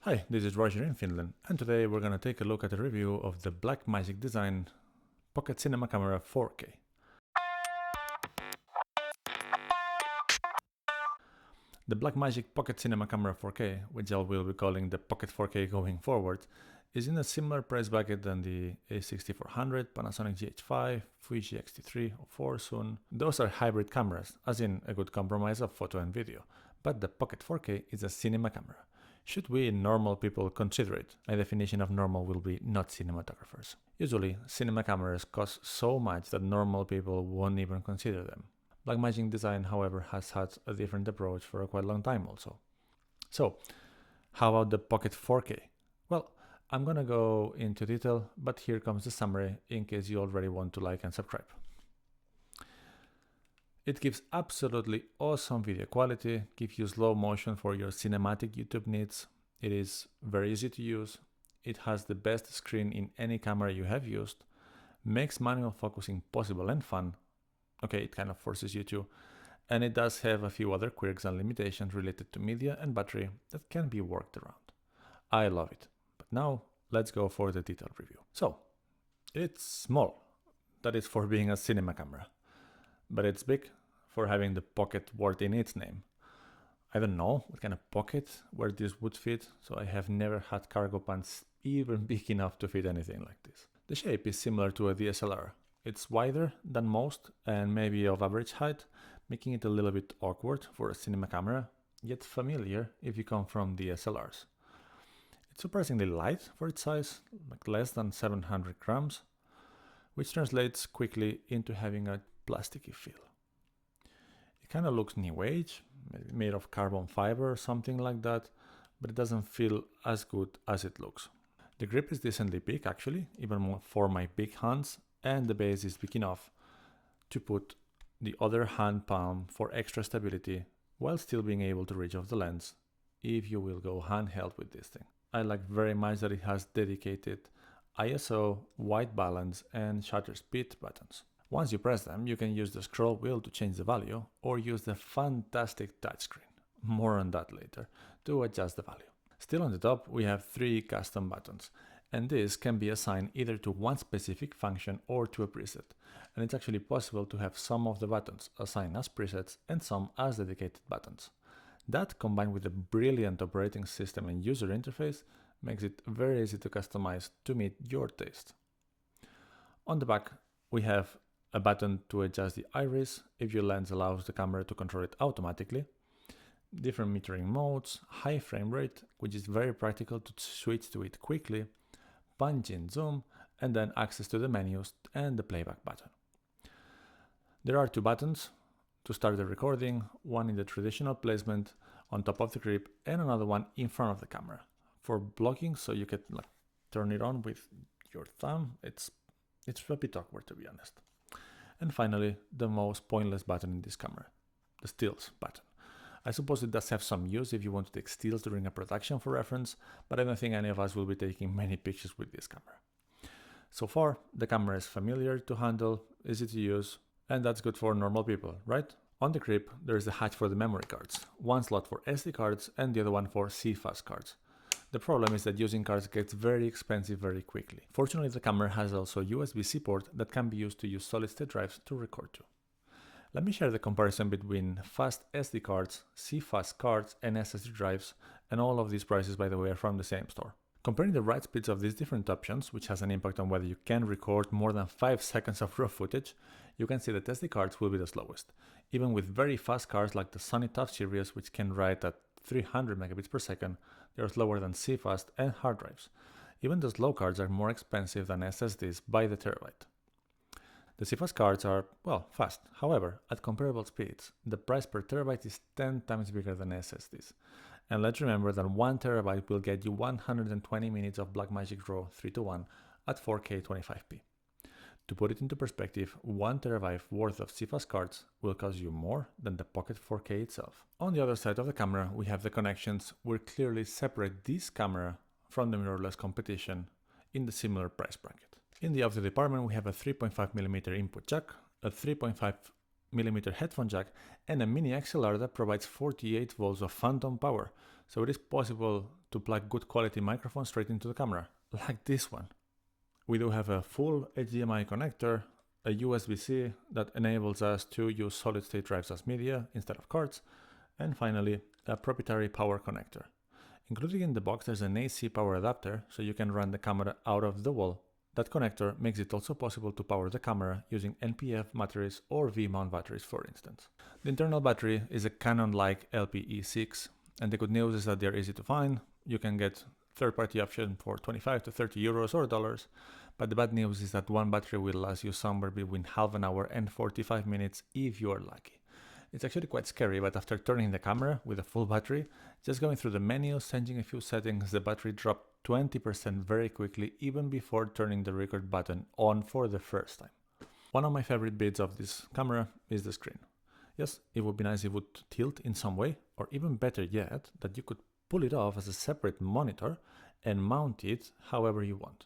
Hi, this is Roger in Finland, and today we're going to take a look at a review of the Blackmagic Design Pocket Cinema Camera 4K. The Blackmagic Pocket Cinema Camera 4K, which I will be calling the Pocket 4K going forward, is in a similar price bracket than the A6400, Panasonic GH5, Fuji X-T3 or 4 soon. Those are hybrid cameras, as in a good compromise of photo and video, but the Pocket 4K is a cinema camera. Should we normal people consider it? My definition of normal will be not cinematographers. Usually, cinema cameras cost so much that normal people won't even consider them. Blackmagic Design, however, has had a different approach for a quite long time also. So, how about the Pocket 4K? Well, I'm gonna go into detail, but here comes the summary in case you already want to like and subscribe. It gives absolutely awesome video quality, gives you slow motion for your cinematic YouTube needs. It is very easy to use. It has the best screen in any camera you have used, makes manual focusing possible and fun. Okay, it kind of forces you to. And it does have a few other quirks and limitations related to media and battery that can be worked around. I love it. But now let's go for the detailed review. So, it's small. That is for being a cinema camera. But it's big for having the pocket word in its name. I don't know what kind of pocket where this would fit, so I have never had cargo pants even big enough to fit anything like this. The shape is similar to a DSLR. It's wider than most and maybe of average height, making it a little bit awkward for a cinema camera, yet familiar if you come from DSLRs. It's surprisingly light for its size, like less than 700 grams, which translates quickly into having a plasticky feel. It kind of looks new age, maybe made of carbon fiber or something like that, but it doesn't feel as good as it looks. The grip is decently big actually, even more for my big hands, and the base is big enough to put the other hand palm for extra stability while still being able to reach off the lens if you will go handheld with this thing. I like very much that it has dedicated ISO, white balance and shutter speed buttons. Once you press them, you can use the scroll wheel to change the value or use the fantastic touchscreen, more on that later, to adjust the value. Still on the top, we have 3 custom buttons, and this can be assigned either to one specific function or to a preset. And it's actually possible to have some of the buttons assigned as presets and some as dedicated buttons. That, combined with a brilliant operating system and user interface, makes it very easy to customize to meet your taste. On the back, we have a button to adjust the iris if your lens allows the camera to control it automatically, different metering modes, high frame rate, which is very practical to switch to it quickly, punch in zoom, and then access to the menus and the playback button. There are 2 buttons to start the recording, one in the traditional placement on top of the grip and another one in front of the camera. For blocking, so you can turn it on with your thumb, it's a bit awkward to be honest. And finally, the most pointless button in this camera, the stills button. I suppose it does have some use if you want to take stills during a production for reference, but I don't think any of us will be taking many pictures with this camera. So far, the camera is familiar to handle, easy to use, and that's good for normal people, right? On the grip, there is a hatch for the memory cards, one slot for SD cards and the other one for CFast cards. The problem is that using cards gets very expensive very quickly. Fortunately, the camera has also a USB-C port that can be used to use solid-state drives to record to. Let me share the comparison between fast SD cards, CFast cards and SSD drives, and all of these prices, by the way, are from the same store. Comparing the write speeds of these different options, which has an impact on whether you can record more than 5 seconds of raw footage, you can see that SD cards will be the slowest, even with very fast cards like the Sony TUF series, which can write at 300 megabits per second, they are slower than CFast and hard drives. Even the slow cards are more expensive than SSDs by the terabyte. The CFast cards are, well, fast. However, at comparable speeds, the price per terabyte is 10 times bigger than SSDs. And let's remember that 1 terabyte will get you 120 minutes of Blackmagic RAW 3:1 at 4K 25p. To put it into perspective, 1 terabyte worth of CFast cards will cost you more than the Pocket 4K itself. On the other side of the camera, we have the connections which clearly separate this camera from the mirrorless competition in the similar price bracket. In the audio department, we have a 3.5mm input jack, a 3.5mm headphone jack, and a mini XLR that provides 48 volts of phantom power, So it is possible to plug good quality microphone straight into the camera, like this one. We do have a full HDMI connector, a USB-C that enables us to use solid-state drives as media instead of cards, and finally, a proprietary power connector. Included in the box, there's an AC power adapter, so you can run the camera out of the wall. That connector makes it also possible to power the camera using NPF batteries or V-mount batteries, for instance. The internal battery is a Canon-like LPE6, and the good news is that they're easy to find. You can get third-party option for 25 to 30 euros or dollars, but the bad news is that one battery will last you somewhere between half an hour and 45 minutes if you are lucky. It's actually quite scary, but after turning the camera with a full battery, just going through the menus, changing a few settings, the battery dropped 20% very quickly, even before turning the record button on for the first time. One of my favorite bits of this camera is the screen. Yes, it would be nice if it would tilt in some way, or even better yet, that you could pull it off as a separate monitor and mount it however you want.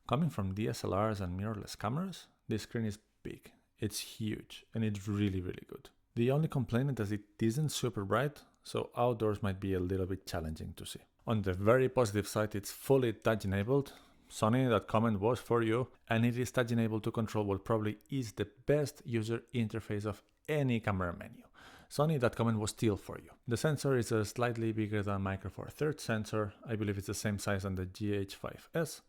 Coming from DSLRs and mirrorless cameras, this screen is big, it's huge, and it's really, really good. The only complaint is that it isn't super bright, so outdoors might be a little bit challenging to see. On the very positive side, it's fully touch enabled. Sonny, that comment was for you, and it is touch enabled to control what probably is the best user interface of any camera menu. Sonny, that comment was still for you. The sensor is a slightly bigger than Micro Four Thirds sensor. I believe it's the same size as the GH5S,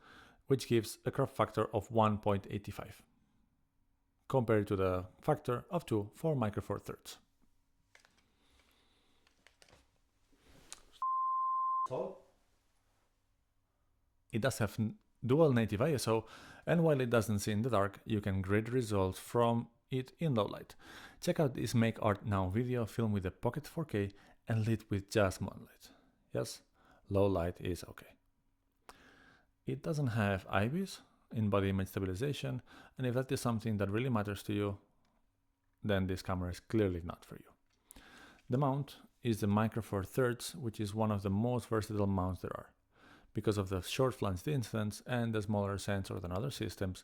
which gives a crop factor of 1.85. compared to the factor of 2 for Micro Four Thirds. It does have dual native ISO, and while it doesn't see in the dark, you can grade results from it in low light. Check out this Make Art Now video filmed with a Pocket 4K and lit with just moonlight. Yes, low light is okay. It doesn't have IBIS, in-body image stabilization, and if that is something that really matters to you, then this camera is clearly not for you. The mount is the Micro Four Thirds, which is one of the most versatile mounts there are. Because of the short flange distance and the smaller sensor than other systems,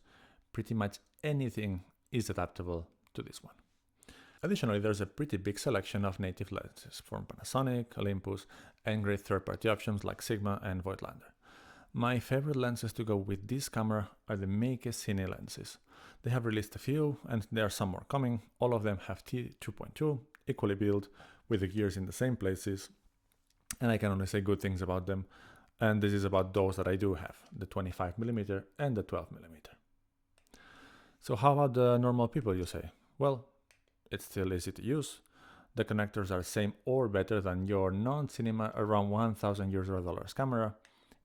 pretty much anything is adaptable to this one. Additionally, there's a pretty big selection of native lenses from Panasonic, Olympus, and great third-party options like Sigma and Voigtlander. My favorite lenses to go with this camera are the Meike Cine lenses. They have released a few, and there are some more coming. All of them have T2.2, equally built, with the gears in the same places, and I can only say good things about them. And this is about those that I do have, the 25mm and the 12mm. So how about the normal people, you say? Well, it's still easy to use. The connectors are same or better than your non-cinema around 1,000 euros or dollars camera,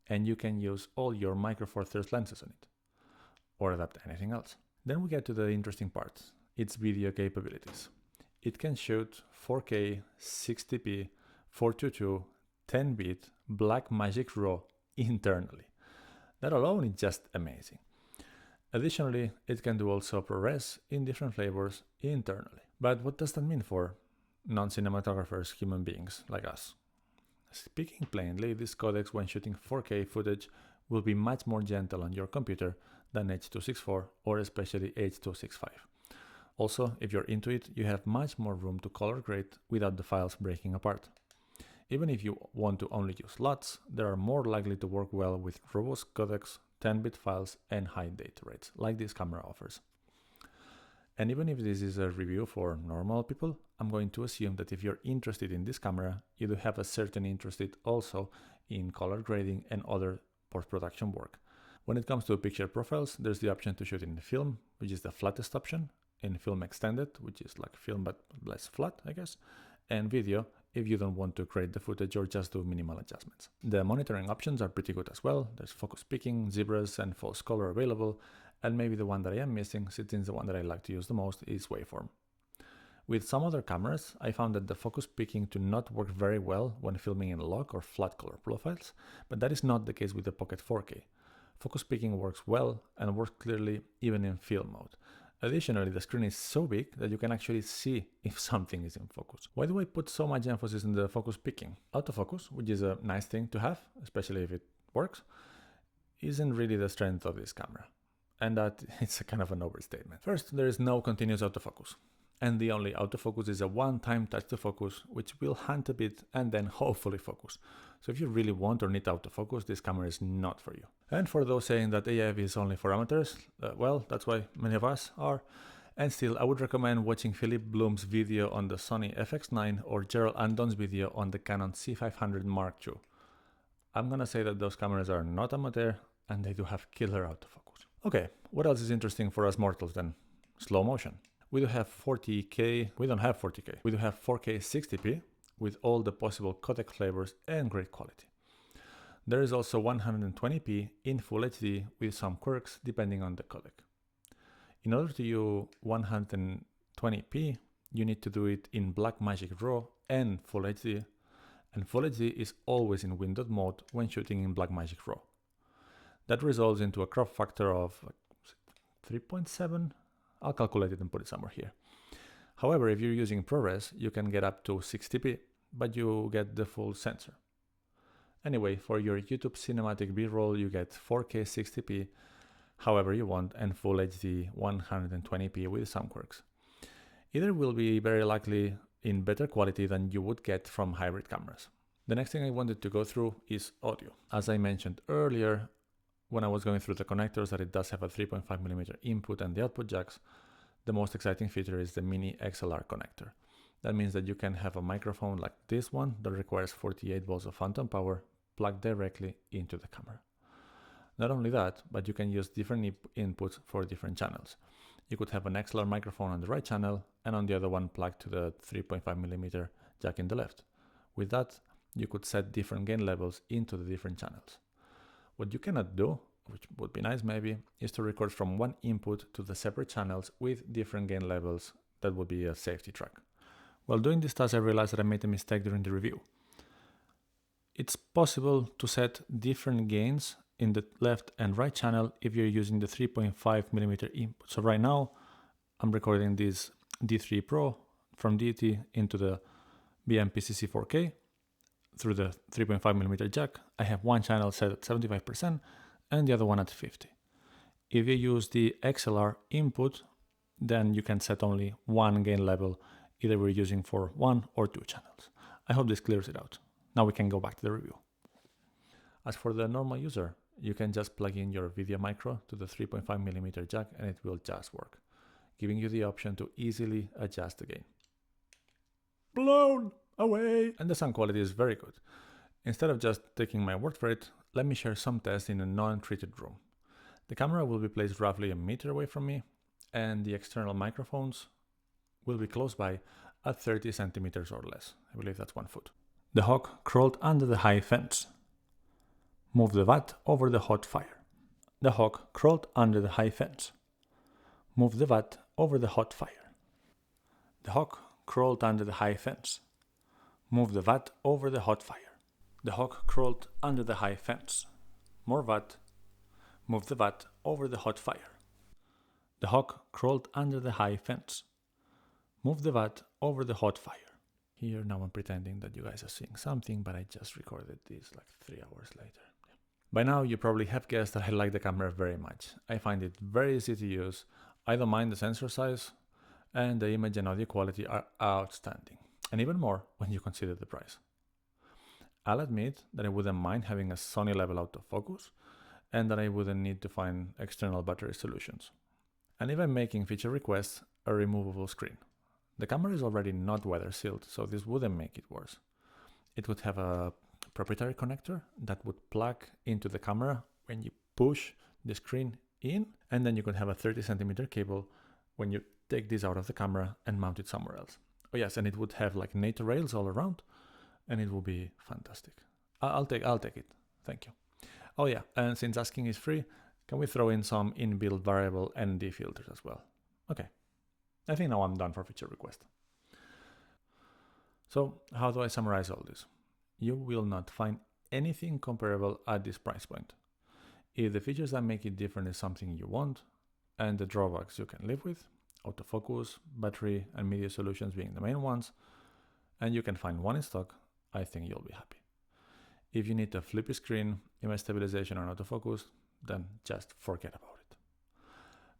and you can use all your Micro Four Thirds lenses on it, or adapt anything else. Then we get to the interesting part, its video capabilities. It can shoot 4K, 60p, 422, 10-bit Blackmagic RAW internally. That alone is just amazing. Additionally, it can do also ProRes in different flavors internally. But what does that mean for non-cinematographers, human beings like us? Speaking plainly, this codec when shooting 4K footage will be much more gentle on your computer than H.264 or especially H.265. Also, if you're into it, you have much more room to color grade without the files breaking apart. Even if you want to only use LUTs, they are more likely to work well with robust codecs, 10-bit files, and high data rates, like this camera offers. And even if this is a review for normal people, I'm going to assume that if you're interested in this camera, you do have a certain interest also in color grading and other post-production work. When it comes to picture profiles, there's the option to shoot in film, which is the flattest option, in film extended, which is like film but less flat, I guess, and video, if you don't want to grade the footage or just do minimal adjustments. The monitoring options are pretty good as well. There's focus peaking, zebras, and false color available, and maybe the one that I am missing, since the one that I like to use the most, is waveform. With some other cameras, I found that the focus peaking do not work very well when filming in log or flat color profiles, but that is not the case with the Pocket 4K. Focus peaking works well and works clearly even in film mode. Additionally, the screen is so big that you can actually see if something is in focus. Why do I put so much emphasis on the focus peaking? Autofocus, which is a nice thing to have, especially if it works, isn't really the strength of this camera. And that it's a kind of an overstatement. First, there is no continuous autofocus. and the only autofocus is a one-time touch to focus, which will hunt a bit and then hopefully focus. So if you really want or need autofocus, this camera is not for you. And for those saying that AF is only for amateurs, well, that's why many of us are. And still, I would recommend watching Philip Bloom's video on the Sony FX9 or Gerald Andon's video on the Canon C500 Mark II. I'm gonna say that those cameras are not amateur and they do have killer autofocus. Okay, what else is interesting for us mortals then? Slow motion. We do have 40K, we don't have 40K, we do have 4K 60p with all the possible codec flavors and great quality. There is also 120p in Full HD with some quirks depending on the codec. In order to use 120p, you need to do it in Blackmagic RAW and Full HD, and Full HD is always in windowed mode when shooting in Blackmagic RAW. That results into a crop factor of 3.7. I'll calculate it and put it somewhere here. However, if you're using ProRes, you can get up to 60p, but you get the full sensor. Anyway, for your YouTube cinematic B-roll, you get 4K 60p, however you want, and Full HD 120p with some quirks. Either will be very likely in better quality than you would get from hybrid cameras. The next thing I wanted to go through is audio. As I mentioned earlier, when I was going through the connectors, that it does have a 3.5mm input and the output jacks, the most exciting feature is the mini XLR connector. That means that you can have a microphone like this one that requires 48 volts of phantom power plugged directly into the camera. Not only that, but you can use different inputs for different channels. You could have an XLR microphone on the right channel and on the other one plugged to the 3.5mm jack in the left. With that, you could set different gain levels into the different channels. What you cannot do, which would be nice maybe, is to record from one input to the separate channels with different gain levels. That would be a safety track. While doing this task, I realized that I made a mistake during the review. It's possible to set different gains in the left and right channel if you're using the 3.5mm input. So right now, I'm recording this D3 Pro from DT into the BMPCC 4K through the 3.5mm jack. I have one channel set at 75% and the other one at 50%. If you use the XLR input, then you can set only one gain level, either we're using for one or two channels. I hope this clears it out. Now we can go back to the review. As for the normal user, you can just plug in your video micro to the 3.5mm jack and it will just work, giving you the option to easily adjust the gain. Blown away! And the sound quality is very good. Instead of just taking my word for it, let me share some tests in a non-treated room. The camera will be placed roughly a meter away from me, and the external microphones will be close by at 30 centimeters or less. I believe that's 1 foot. The hawk crawled under the high fence. Move the vat over the hot fire. The hawk crawled under the high fence. Move the vat over the hot fire. The hawk crawled under the high fence. Move the vat over the hot fire. The hawk crawled under the high fence. More vat. Move the vat over the hot fire. The hawk crawled under the high fence. Move the vat over the hot fire. Here now I'm pretending that you guys are seeing something, but I just recorded this like 3 hours later. By now you probably have guessed that I like the camera very much. I find it very easy to use. I don't mind the sensor size, and the image and audio quality are outstanding. And even more when you consider the price. I'll admit that I wouldn't mind having a Sony level autofocus, and that I wouldn't need to find external battery solutions. And if I'm making feature requests, a removable screen. The camera is already not weather sealed, so this wouldn't make it worse. It would have a proprietary connector that would plug into the camera when you push the screen in, and then you could have a 30 centimeter cable when you take this out of the camera and mount it somewhere else. Oh yes, and it would have like NATO rails all around, and it will be fantastic. I'll take it. Thank you. Oh yeah, and since asking is free, can we throw in some inbuilt variable ND filters as well? Okay, I think now I'm done for feature request. So how do I summarize all this? You will not find anything comparable at this price point. If the features that make it different is something you want, and the drawbacks you can live with, autofocus, battery, and media solutions being the main ones, and you can find one in stock, I think you'll be happy. If you need a flippy screen, image stabilization, or autofocus, then just forget about it.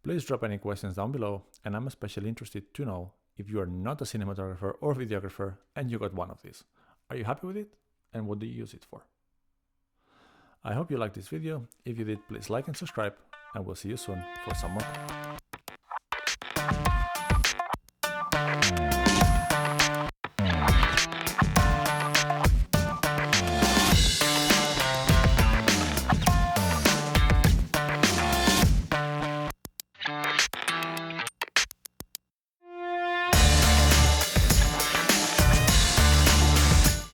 Please drop any questions down below, and I'm especially interested to know if you are not a cinematographer or videographer and you got one of these. Are you happy with it? And what do you use it for? I hope you liked this video. If you did, please like and subscribe, and we'll see you soon for some more.